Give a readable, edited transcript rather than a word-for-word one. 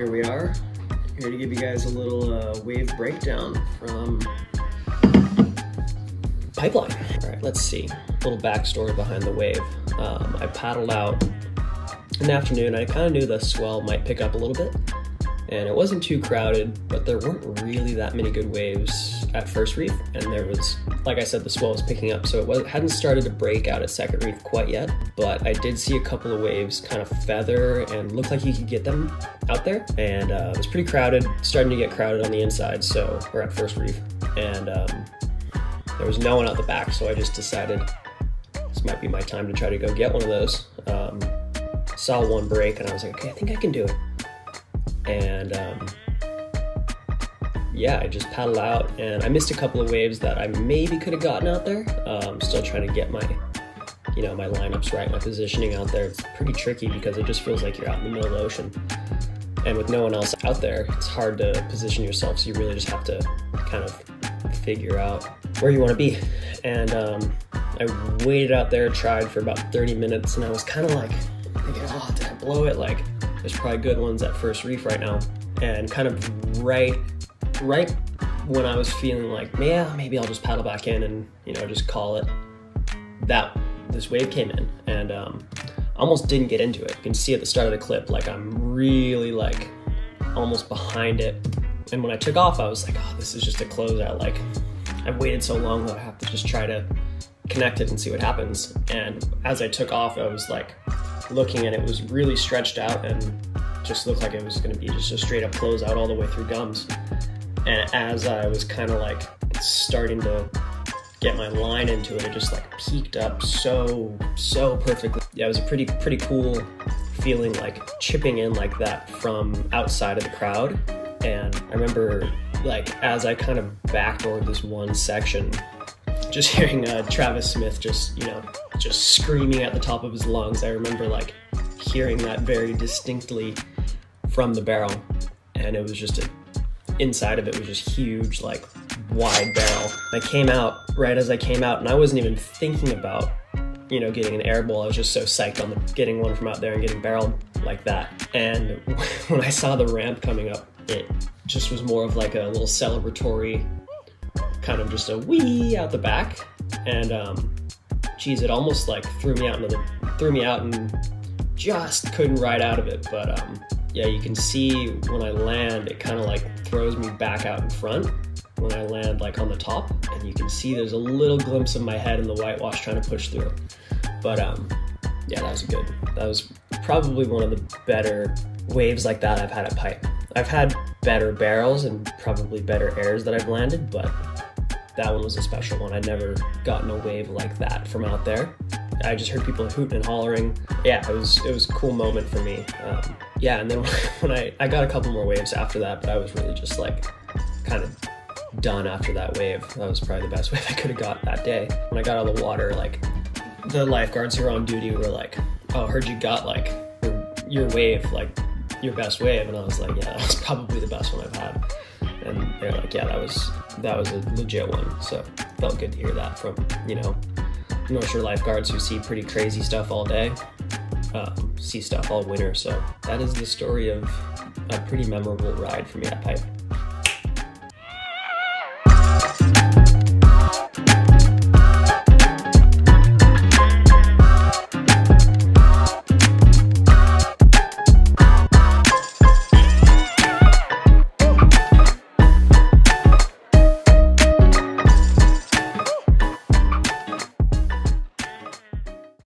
here we are, here to give you guys a little wave breakdown from Pipeline. All right, let's see. A little backstory behind the wave. I paddled out in the afternoon. I kind of knew the swell might pick up a little bit, and it wasn't too crowded, but there weren't really that many good waves at First Reef, and there was, like I said, the swell was picking up, so it hadn't started to break out at Second Reef quite yet, but I did see a couple of waves kind of feather and looked like you could get them out there, and it was pretty crowded, starting to get crowded on the inside, so we're at First Reef, and there was no one out the back, so I just decided this might be my time to try to go get one of those. Saw one break, and I was like, okay, I think I can do it. And yeah, I just paddled out, and I missed a couple of waves that I maybe could have gotten out there. Still trying to get my, my lineups right, my positioning out there. It's pretty tricky because it just feels like you're out in the middle of the ocean. And with no one else out there, it's hard to position yourself, so you really just have to kind of figure out where you want to be. And I waited out there, tried for about 30 minutes, and I was kind of like thinking, oh, did I blow it? Like, there's probably good ones at First Reef right now. And kind of right when I was feeling like, yeah, maybe I'll just paddle back in and, just call it, this wave came in, and almost didn't get into it. You can see at the start of the clip, like I'm really like almost behind it. And when I took off, I was like, oh, this is just a closeout. Like, I've waited so long that I have to just try to connect it and see what happens. And as I took off, I was like looking, and it was really stretched out and just looked like it was going to be just a straight up closeout all the way through gums. And as I was kind of like starting to get my line into it, it just like peaked up so perfectly. Yeah, it was a pretty cool feeling, like chipping in like that from outside of the crowd. And I remember, like, as I kind of backdoored this one section, just hearing Travis Smith just screaming at the top of his lungs. I remember like hearing that very distinctly from the barrel, and it was just inside of it was just huge, like wide barrel. I came out right as I came out, and I wasn't even thinking about getting an air bowl. I was just so psyched on getting one from out there and getting barreled like that. And when I saw the ramp coming up, it just was more of like a little celebratory kind of just a wee out the back. And geez, it almost like threw me out and just couldn't ride out of it. But yeah, you can see when I land, it kind of like throws me back out in front when I land like on the top, and you can see there's a little glimpse of my head in the whitewash trying to push through. But yeah, that was probably one of the better waves like that I've had at Pipe. I've had better barrels and probably better airs that I've landed, but that one was a special one. I'd never gotten a wave like that from out there. I just heard people hooting and hollering. Yeah, it was a cool moment for me. Yeah, and then when I got a couple more waves after that, but I was really just like kind of done after that wave. That was probably the best wave I could have got that day. When I got out of the water, like the lifeguards who were on duty were like, oh, I heard you got like your wave, like your best wave. And I was like, yeah, that was probably the best one I've had. And they're like, yeah, that was a legit one. So felt good to hear that from, North Shore lifeguards who see pretty crazy stuff all day, see stuff all winter. So that is the story of a pretty memorable ride for me at Pipe.